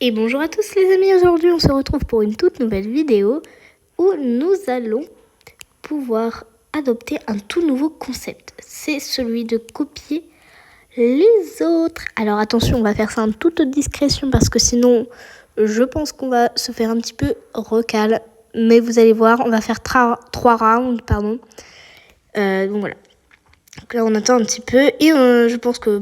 Et bonjour à tous les amis, aujourd'hui on se retrouve pour une toute nouvelle vidéo où nous allons pouvoir adopter un tout nouveau concept. C'est celui de copier les autres. Alors attention, on va faire ça en toute discrétion parce que sinon je pense qu'on va se faire un petit peu recal. Mais vous allez voir, on va faire 3 rounds. Donc voilà. Donc là on attend un petit peu et je pense que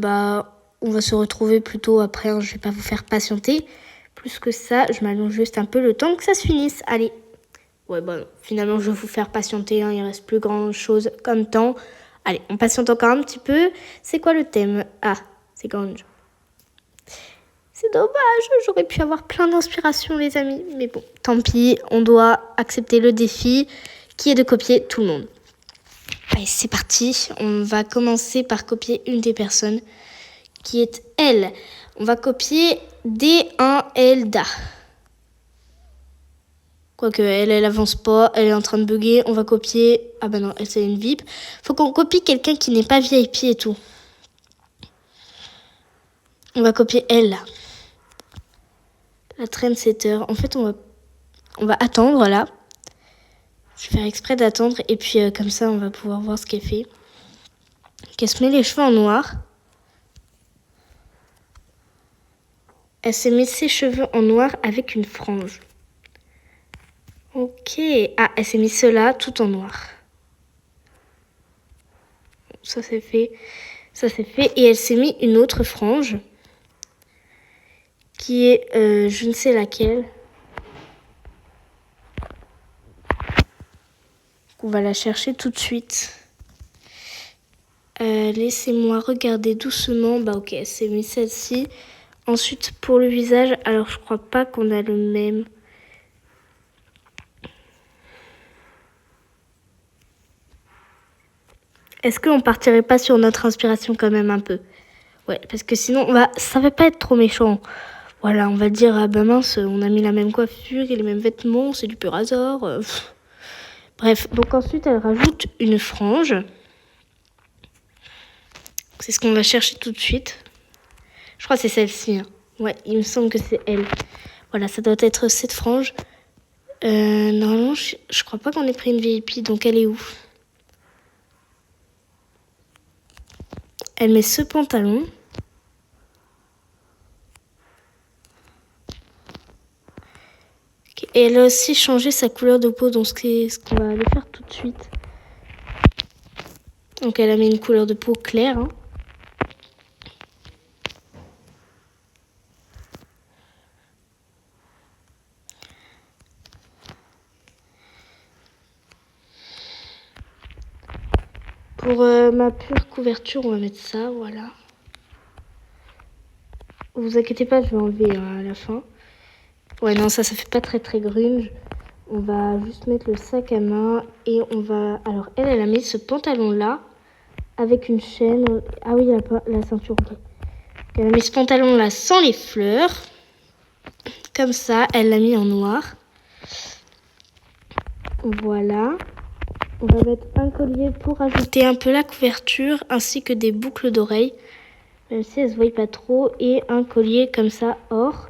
on va se retrouver plutôt après. Je vais pas vous faire patienter. Plus que ça, je m'allonge juste un peu le temps que ça se finisse. Allez. Ouais, finalement, je vais vous faire patienter. Il reste plus grand chose comme temps. Allez, on patiente encore un petit peu. C'est quoi le thème? Ah, c'est grunge. C'est dommage, j'aurais pu avoir plein d'inspiration, les amis. Mais bon, tant pis, on doit accepter le défi qui est de copier tout le monde. Allez, c'est parti. On va commencer par copier une des personnes qui est elle. On va copier D1 Elda. Quoique elle avance pas, elle est en train de bugger. On va copier. Ah bah non, elle c'est une VIP. Faut qu'on copie quelqu'un qui n'est pas VIP et tout. On va copier elle. La trendsetter. En fait, on va attendre là. Je vais faire exprès d'attendre et puis comme ça, on va pouvoir voir ce qu'elle fait. Elle se met les cheveux en noir. Elle s'est mis ses cheveux en noir avec une frange. Ok. Ah, elle s'est mis cela tout en noir. Ça c'est fait. Ça c'est fait. Et elle s'est mis une autre frange. Qui est je ne sais laquelle. On va la chercher tout de suite. Laissez-moi regarder doucement. Ok, elle s'est mis celle-ci. Ensuite, pour le visage, alors je crois pas qu'on a le même. Est-ce qu'on partirait pas sur notre inspiration quand même un peu? Ouais, parce que sinon, ça va pas être trop méchant. Voilà, on va dire, ah ben mince, on a mis la même coiffure et les mêmes vêtements, c'est du pur hasard. Bref, donc ensuite, elle rajoute une frange. C'est ce qu'on va chercher tout de suite. Je crois que c'est celle-ci. Hein. Ouais, il me semble que c'est elle. Voilà, ça doit être cette frange. Normalement, je crois pas qu'on ait pris une VIP, donc elle est où? Elle met ce pantalon. Et elle a aussi changé sa couleur de peau, donc c'est ce qu'on va aller faire tout de suite. Donc elle a mis une couleur de peau claire. Hein. Pour ma pure couverture, on va mettre ça, voilà. Vous inquiétez pas, je vais enlever à la fin. Ouais, non, ça fait pas très grunge. On va juste mettre le sac à main et on va... Alors, elle a mis ce pantalon-là avec une chaîne. Ah oui, la ceinture, ok. Elle a mis ce pantalon-là sans les fleurs. Comme ça, elle l'a mis en noir. Voilà. On va mettre un collier pour ajouter un peu la couverture, ainsi que des boucles d'oreilles, même si elles ne se voient pas trop, et un collier comme ça, or.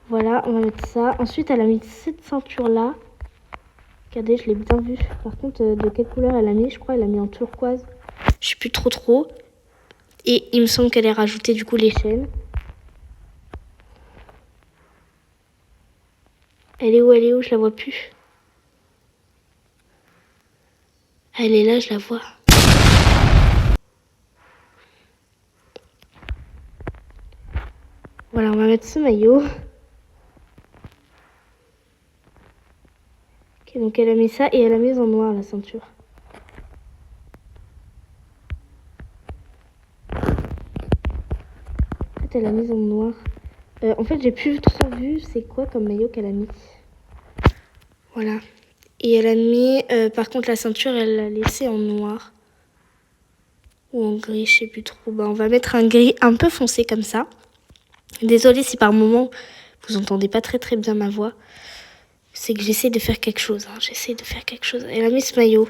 Voilà, on va mettre ça. Ensuite, elle a mis cette ceinture-là. Regardez, je l'ai bien vue. Par contre, de quelle couleur elle a mis? Je crois qu'elle a mis en turquoise. Je sais plus trop. Et il me semble qu'elle a rajouté du coup les chaînes. Elle est où? Je la vois plus. Elle est là, je la vois. Voilà, on va mettre ce maillot. Ok, donc elle a mis ça et elle a mis en noir la ceinture. En fait, elle a mis en noir. En fait, j'ai plus trop vu c'est quoi comme maillot qu'elle a mis. Voilà. Et elle a mis, par contre, la ceinture, elle l'a laissée en noir. Ou en gris, je sais plus trop. On va mettre un gris un peu foncé comme ça. Désolée si par moment, vous entendez pas très bien ma voix. C'est que j'essaie de faire quelque chose. Hein. J'essaie de faire quelque chose. Elle a mis ce maillot.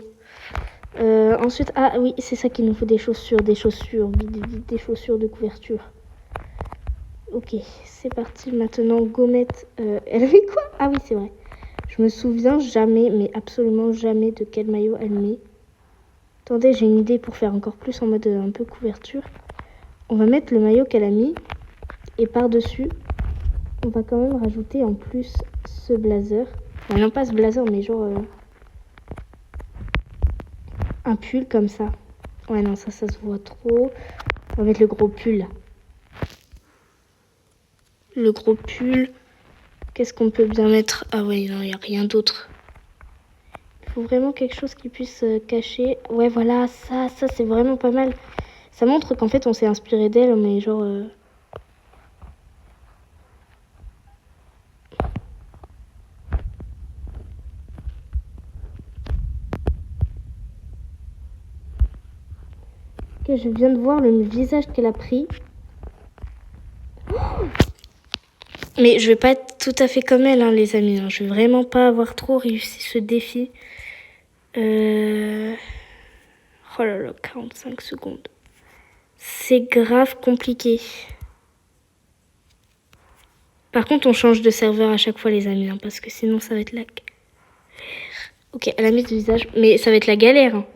Ensuite, ah oui, c'est ça qu'il nous faut, des chaussures de couverture. Ok, c'est parti. Maintenant, gommette. Elle met quoi? Ah oui, c'est vrai. Je me souviens jamais, mais absolument jamais de quel maillot elle met. Attendez, j'ai une idée pour faire encore plus en mode un peu couverture. On va mettre le maillot qu'elle a mis. Et par-dessus, on va quand même rajouter en plus ce blazer. Enfin, non, pas ce blazer, mais genre un pull comme ça. Ouais, non, ça se voit trop. On va mettre le gros pull là. Le gros pull. Qu'est-ce qu'on peut bien mettre? Ah ouais, non, il n'y a rien d'autre. Il faut vraiment quelque chose qui puisse cacher. Ouais, voilà, ça c'est vraiment pas mal. Ça montre qu'en fait, on s'est inspiré d'elle, mais genre... Ok, je viens de voir le visage qu'elle a pris. Mais je vais pas être tout à fait comme elle, hein, les amis. Hein. Je vais vraiment pas avoir trop réussi ce défi. Oh là là, 45 secondes. C'est grave compliqué. Par contre, on change de serveur à chaque fois, les amis, hein, parce que sinon, ça va être la... Ok, elle a mis ce visage, mais ça va être la galère. Hein.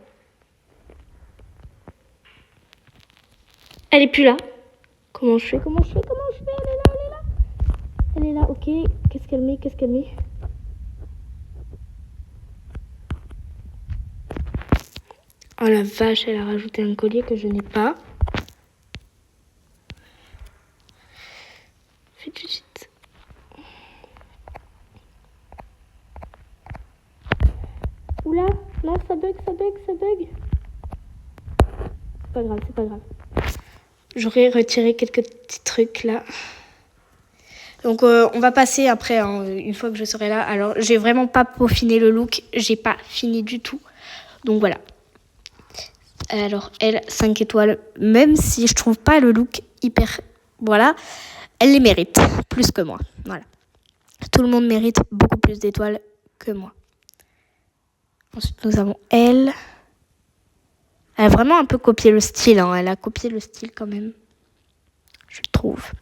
Elle est plus là. Comment je fais? Elle est là. Elle est là, ok. Qu'est-ce qu'elle met? Oh la vache, elle a rajouté un collier que je n'ai pas. Faites vite. Oula, non, ça bug. C'est pas grave. J'aurais retiré quelques petits trucs là. Donc on va passer après, hein, une fois que je serai là. Alors j'ai vraiment pas peaufiné le look, j'ai pas fini du tout. Donc voilà. Alors elle, 5 étoiles, même si je trouve pas le look hyper... Voilà, elle les mérite plus que moi. Voilà. Tout le monde mérite beaucoup plus d'étoiles que moi. Ensuite nous avons elle. Elle a vraiment un peu copié le style, hein. Elle a copié le style quand même, je trouve.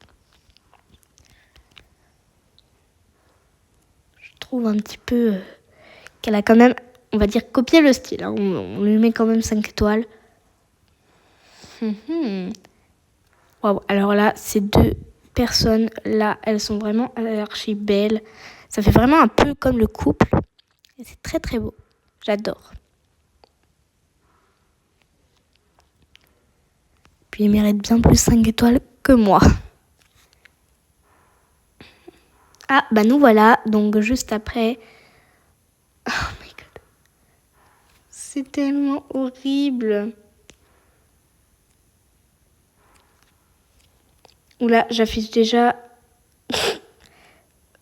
Je trouve un petit peu qu'elle a quand même, on va dire, copié le style. Hein. On lui met quand même 5 étoiles. Wow. Alors là, ces deux personnes-là, elles sont vraiment archi belles. Ça fait vraiment un peu comme le couple. Et c'est très très beau. J'adore. Puis il mérite bien plus 5 étoiles que moi. Ah, bah nous voilà. Donc juste après... Oh my god. C'est tellement horrible. Oula, j'affiche déjà...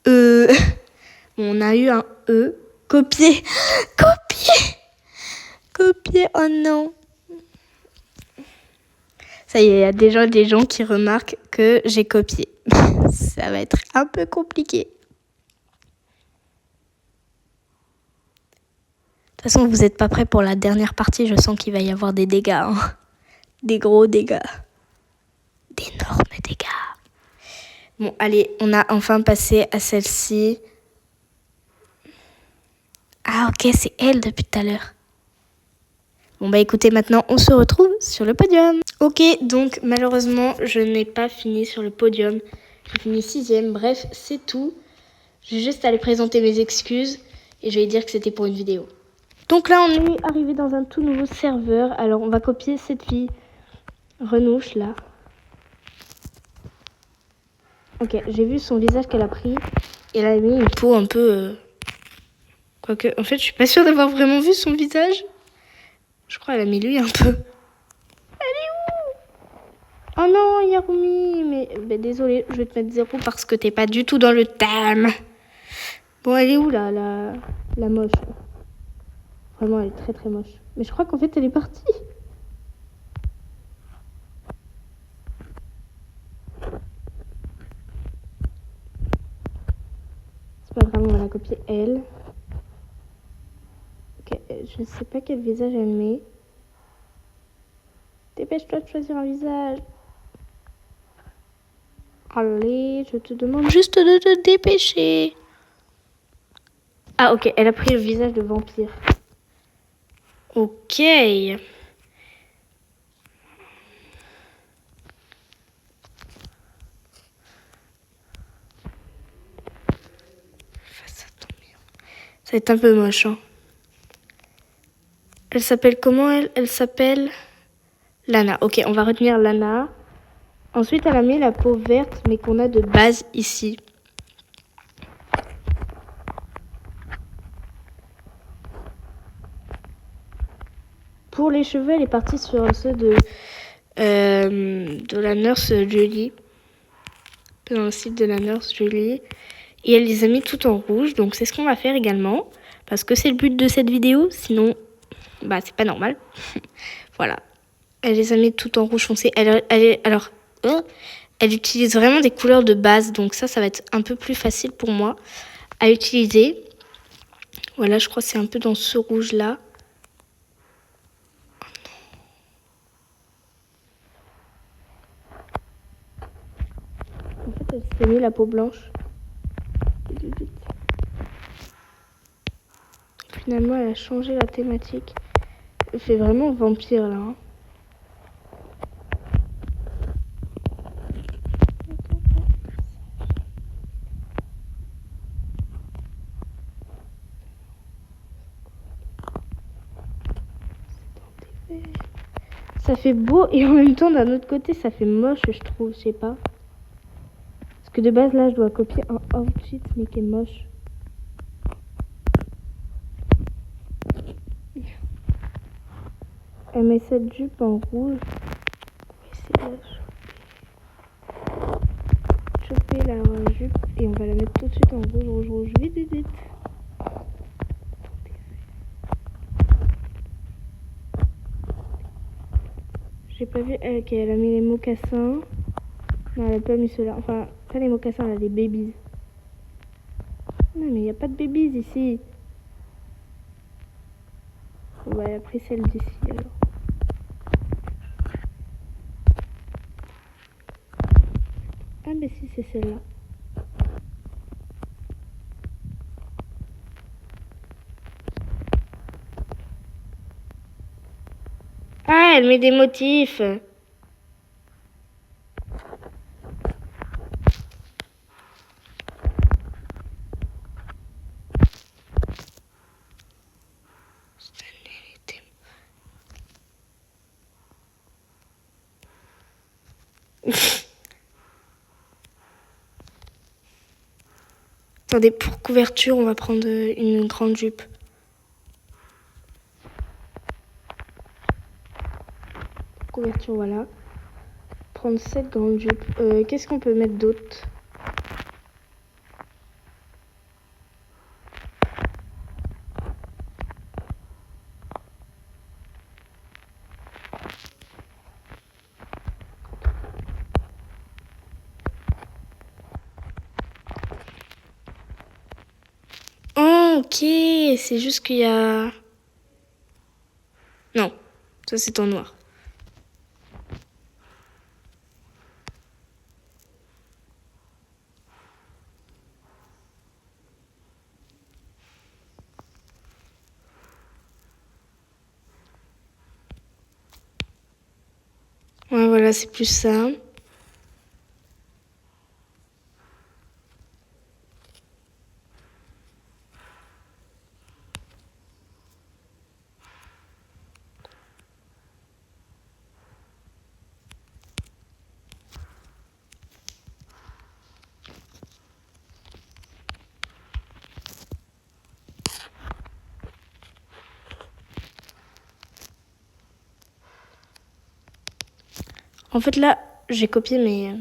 On a eu un E. Copier. Oh non. Ça y est, il y a déjà des gens qui remarquent que j'ai copié. Ça va être un peu compliqué. De toute façon, vous n'êtes pas prêts pour la dernière partie. Je sens qu'il va y avoir des dégâts. Hein. Des gros dégâts. D'énormes dégâts. Bon, allez, on a enfin passé à celle-ci. Ah, ok, c'est elle depuis tout à l'heure. Bon, bah écoutez, maintenant, on se retrouve sur le podium. Ok, donc malheureusement, je n'ai pas fini sur le podium. J'ai fini 6e. Bref, c'est tout. J'ai juste à aller présenter mes excuses et je vais dire que c'était pour une vidéo. Donc là, on est arrivé dans un tout nouveau serveur. Alors, on va copier cette fille. Renouche, là. Ok, j'ai vu son visage qu'elle a pris. Et elle a mis une peau un peu... Quoique, en fait, je suis pas sûre d'avoir vraiment vu son visage. Je crois qu'elle a mis lui un peu. Elle est où? Oh non, Yarumi. Mais désolée, je vais te mettre 0 parce que t'es pas du tout dans le thème. Bon, elle est où, là, la moche? Vraiment, elle est très très moche. Mais je crois qu'en fait, elle est partie. C'est pas grave, on va la copier elle. Ok, je sais pas quel visage elle met. Dépêche-toi de choisir un visage. Allez, je te demande juste de te dépêcher. Ah ok, elle a pris le visage de vampire. Ok. Face à ton mur. Ça va être un peu moche. Hein. Elle s'appelle comment elle s'appelle Lana. Ok, on va retenir Lana. Ensuite, elle a mis la peau verte, mais qu'on a de base ici. Pour les cheveux, elle est partie sur ceux de la nurse Julie. Dans le site de la nurse Julie. Et elle les a mis tout en rouge. Donc, c'est ce qu'on va faire également. Parce que c'est le but de cette vidéo. Sinon, bah, c'est pas normal. Voilà. Elle les a mis tout en rouge foncé. Elle utilise vraiment des couleurs de base. Donc, ça va être un peu plus facile pour moi à utiliser. Voilà, je crois que c'est un peu dans ce rouge-là. En fait, elle s'est mis la peau blanche. Finalement, elle a changé la thématique. Elle fait vraiment vampire, là. Hein. Ça fait beau et en même temps, d'un autre côté, ça fait moche, je trouve, je sais pas. Parce que de base, là, je dois copier un outfit, mais qui est moche. Elle met cette jupe en rouge. On va essayer de choper la jupe et on va la mettre tout de suite en rouge, rouge. Vite, vite, vite. J'ai pas vu. Ok, elle a mis les mocassins. Non, elle a pas mis ceux-là. Enfin, pas les mocassins, elle a des babies. Non, mais il n'y a pas de babies ici. Bon, bah, elle a pris celle d'ici alors. Ah, mais si, c'est celle-là. Ah, elle met des motifs. Attendez, pour couverture, on va prendre une grande jupe. Pour couverture, voilà. Prendre cette grande jupe. Qu'est-ce qu'on peut mettre d'autre ? Oh, ok, c'est juste qu'il y a... Non, ça c'est en noir. Ouais, voilà, c'est plus ça. En fait, là, j'ai copié, mais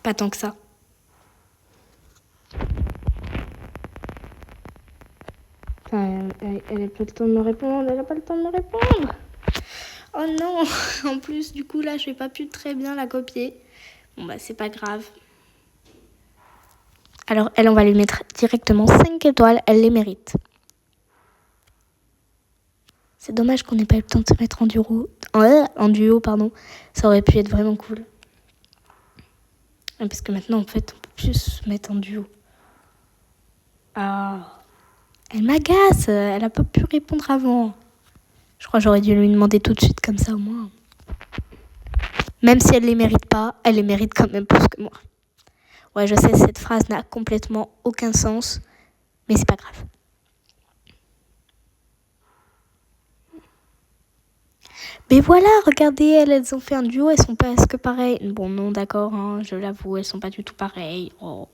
pas tant que ça. Enfin, elle a pas le temps de me répondre, elle a pas le temps de me répondre. Oh non, en plus, du coup, là, je n'ai pas pu très bien la copier. Bon, bah, c'est pas grave. Alors, elle, on va lui mettre directement 5 étoiles, elle les mérite. C'est dommage qu'on n'ait pas eu le temps de se mettre en duo, pardon. Ça aurait pu être vraiment cool. Parce que maintenant, en fait, on peut plus se mettre en duo. Ah, elle m'agace. Elle a pas pu répondre avant. Je crois que j'aurais dû lui demander tout de suite comme ça au moins. Même si elle les mérite pas, elle les mérite quand même plus que moi. Ouais, je sais, cette phrase n'a complètement aucun sens, mais c'est pas grave. Mais voilà, regardez, elles ont fait un duo, elles sont presque pareilles. Bon, non, d'accord, hein, je l'avoue, elles sont pas du tout pareilles. Oh.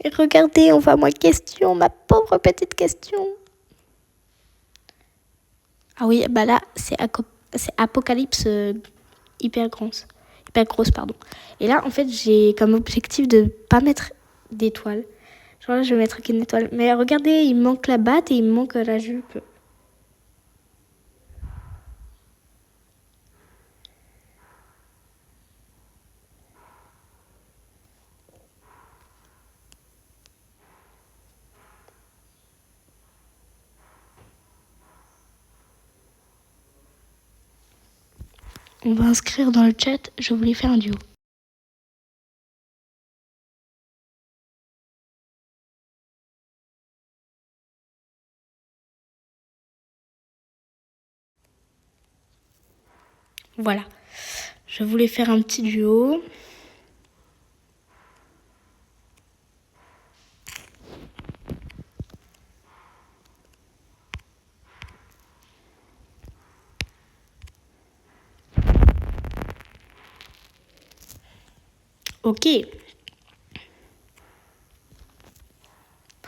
Et regardez, on va à ma question, ma pauvre petite question. Ah oui, bah là, c'est Apocalypse hyper grosse, pardon. Et là, en fait, j'ai comme objectif de pas mettre d'étoiles. Genre là, je vais mettre qu'une étoile. Mais regardez, il me manque la batte et il me manque la jupe. On va inscrire dans le chat, je voulais faire un duo. Voilà, je voulais faire un petit duo. Ok.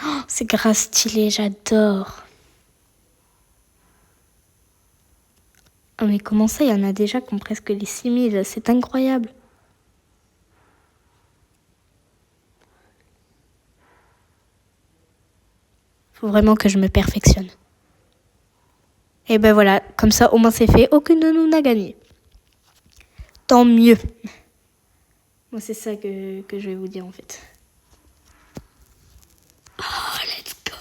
Oh, c'est grave stylé, j'adore. Oh mais comment ça, il y en a déjà qui ont presque les 6000, c'est incroyable. Faut vraiment que je me perfectionne. Et ben voilà, comme ça au moins c'est fait, aucune de nous n'a gagné. Tant mieux. Moi c'est ça que je vais vous dire en fait. Oh, let's go.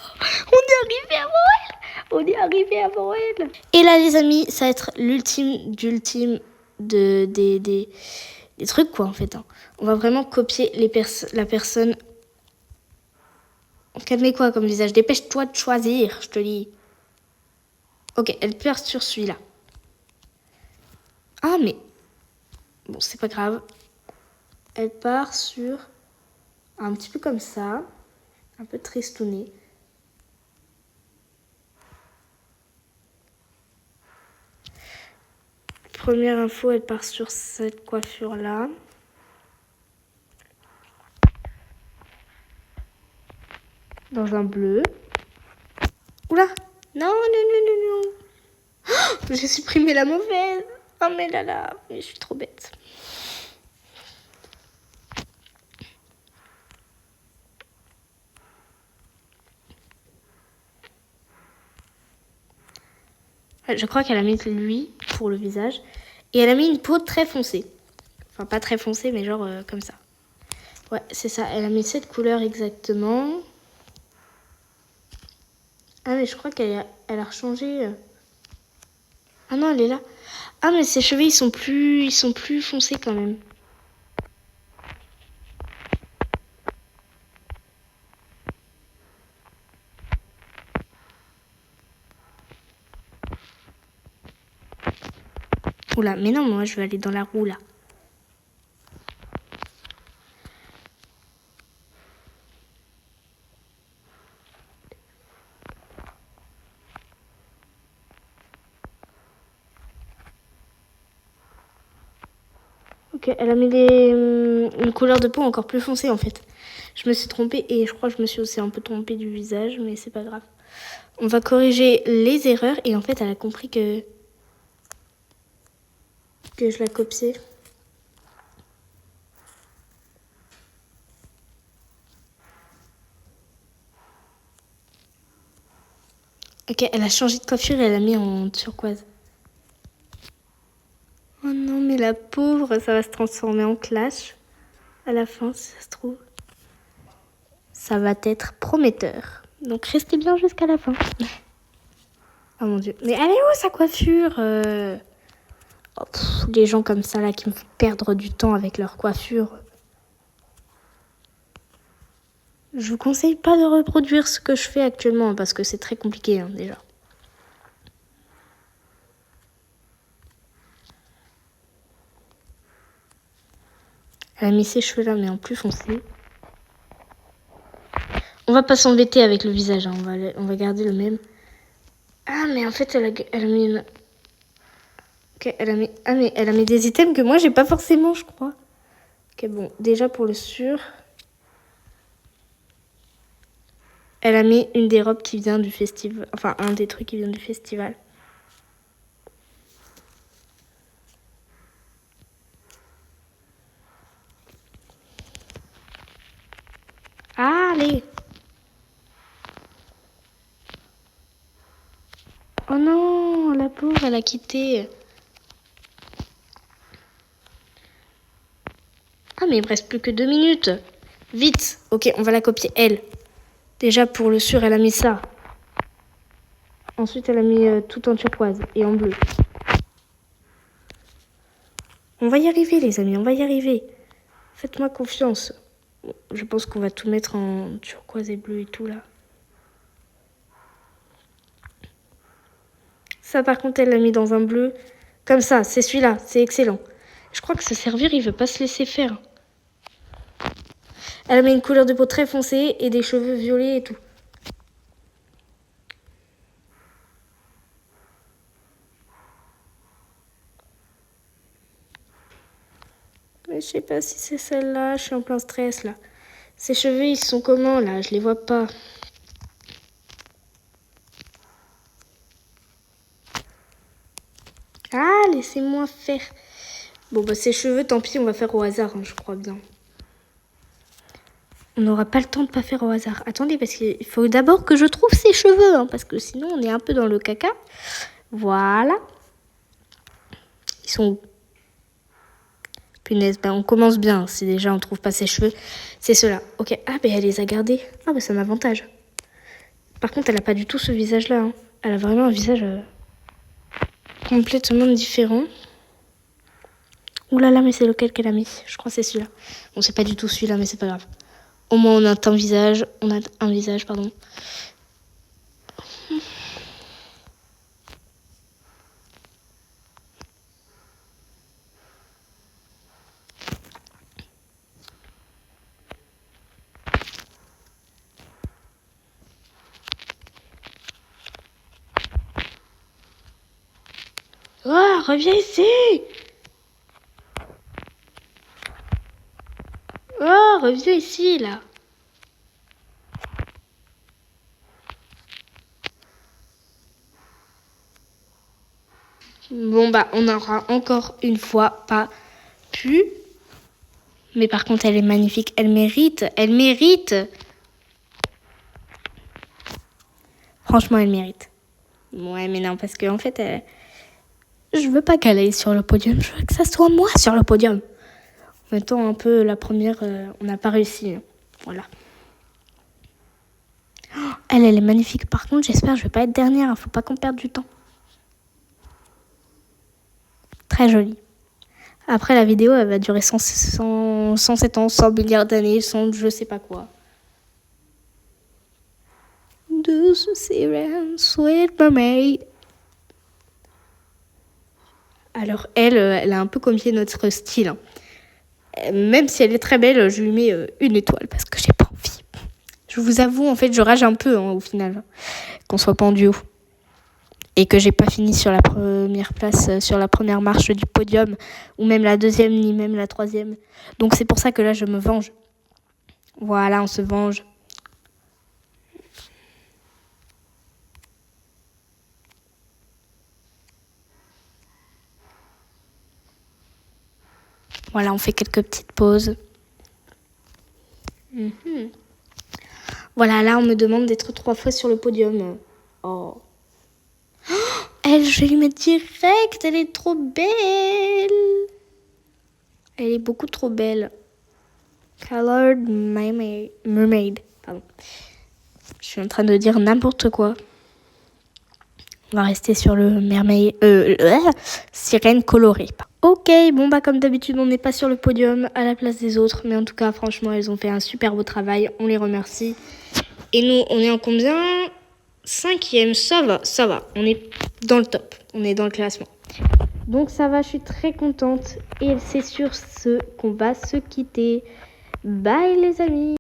On est arrivé avant elle. On est arrivé avant elle. Et là les amis, ça va être l'ultime d'ultime des trucs quoi en fait. On va vraiment copier la personne. Calmez quoi comme visage. Dépêche-toi de choisir, je te dis. Ok, elle perd sur celui-là. Ah mais... Bon, c'est pas grave. Elle part sur un petit peu comme ça. Un peu tristouné. Première info, elle part sur cette coiffure-là. Dans un bleu. Oula! Non, non, non, non, non. Oh, j'ai supprimé la mauvaise. Oh mais là, mais je suis trop bête. Je crois qu'elle a mis lui pour le visage. Et elle a mis une peau très foncée. Enfin, pas très foncée, mais genre comme ça. Ouais, c'est ça. Elle a mis cette couleur exactement. Ah, mais je crois qu'elle a changé. Ah non, elle est là. Ah, mais ses cheveux, ils sont plus foncés quand même. Oula, mais non, moi, je vais aller dans la roue, là. Ok, elle a mis une couleur de peau encore plus foncée, en fait. Je me suis trompée et je crois que je me suis aussi un peu trompée du visage, mais c'est pas grave. On va corriger les erreurs et en fait, elle a compris que je la copiais. Ok, elle a changé de coiffure et elle a mis en turquoise. Oh non, mais la pauvre, ça va se transformer en clash. À la fin, si ça se trouve. Ça va être prometteur. Donc restez bien jusqu'à la fin. Oh mon dieu. Mais elle est où sa coiffure Oh, les gens comme ça là qui me font perdre du temps avec leur coiffure. Je vous conseille pas de reproduire ce que je fais actuellement parce que c'est très compliqué déjà. Elle a mis ses cheveux là mais en plus foncé. On va pas s'embêter avec le visage, on va garder le même. Ah mais en fait elle a mis une... Okay, mais elle a mis des items que moi j'ai pas forcément je crois. Ok bon, déjà pour le sûr... Elle a mis une des robes qui vient du festival. Enfin, un des trucs qui vient du festival. Allez! Oh non, la pauvre, elle a quitté. Ah, mais il me reste plus que 2 minutes. Vite! Ok, on va la copier, elle. Déjà, pour le sûr, elle a mis ça. Ensuite, elle a mis tout en turquoise et en bleu. On va y arriver, les amis, on va y arriver. Faites-moi confiance. Je pense qu'on va tout mettre en turquoise et bleu et tout, là. Ça, par contre, elle l'a mis dans un bleu. Comme ça, c'est celui-là, c'est excellent. Je crois que ce servir, il veut pas se laisser faire. Elle a mis une couleur de peau très foncée et des cheveux violets et tout. Mais je sais pas si c'est celle-là, je suis en plein stress là. Ses cheveux, ils sont comment là? Je les vois pas. Ah, laissez-moi faire. Bon, bah ses cheveux, tant pis, on va faire au hasard, je crois bien. On n'aura pas le temps de pas faire au hasard. Attendez, parce qu'il faut d'abord que je trouve ses cheveux, parce que sinon on est un peu dans le caca. Voilà. Ils sont où? Punaise, on commence bien. Si déjà on trouve pas ses cheveux, c'est ceux-là. Ok, ah, elle les a gardés. Ah, c'est un avantage. Par contre, elle a pas du tout ce visage-là. Elle a vraiment un visage complètement différent. Ouh là là, mais c'est lequel qu'elle a mis? Je crois que c'est celui-là. Bon, c'est pas du tout celui-là, mais c'est pas grave. Au moins, on a un visage. Pardon. Oh, reviens ici! Oh, reviens ici, là. Bon, bah, on n'aura encore une fois pas pu. Mais par contre, elle est magnifique. Elle mérite. Franchement, elle mérite. Ouais, mais non, parce qu'en fait, je veux pas qu'elle aille sur le podium. Je veux que ça soit moi sur le podium. En mettant un peu la première, on n'a pas réussi. Voilà. Oh, elle est magnifique. Par contre, j'espère que je vais pas être dernière. Faut pas qu'on perde du temps. Très jolie. Après, la vidéo, elle va durer 107 ans, 100 milliards d'années, 100 je sais pas quoi. Douce sirène, sweet mermaid. Alors, elle a un peu copié notre style. Même si elle est très belle, je lui mets une étoile parce que j'ai pas envie. Je vous avoue, en fait, je rage un peu au final, qu'on soit pas en duo. Et que j'ai pas fini sur la première place, sur la première marche du podium, ou même la deuxième, ni même la troisième. Donc c'est pour ça que là, je me venge. Voilà, on se venge. Voilà, on fait quelques petites pauses. Voilà, là, on me demande d'être 3 fois sur le podium. Oh. Elle, je vais lui mettre direct, elle est trop belle. Elle est beaucoup trop belle. Colored Mermaid. Pardon. Je suis en train de dire n'importe quoi. On va rester sur le mermaid, sirène colorée. Ok, bon bah comme d'habitude, on n'est pas sur le podium à la place des autres, mais en tout cas, franchement, elles ont fait un super beau travail. On les remercie. Et nous, on est en combien? 5e, ça va. On est dans le top, on est dans le classement. Donc ça va, je suis très contente. Et c'est sur ce qu'on va se quitter. Bye les amis!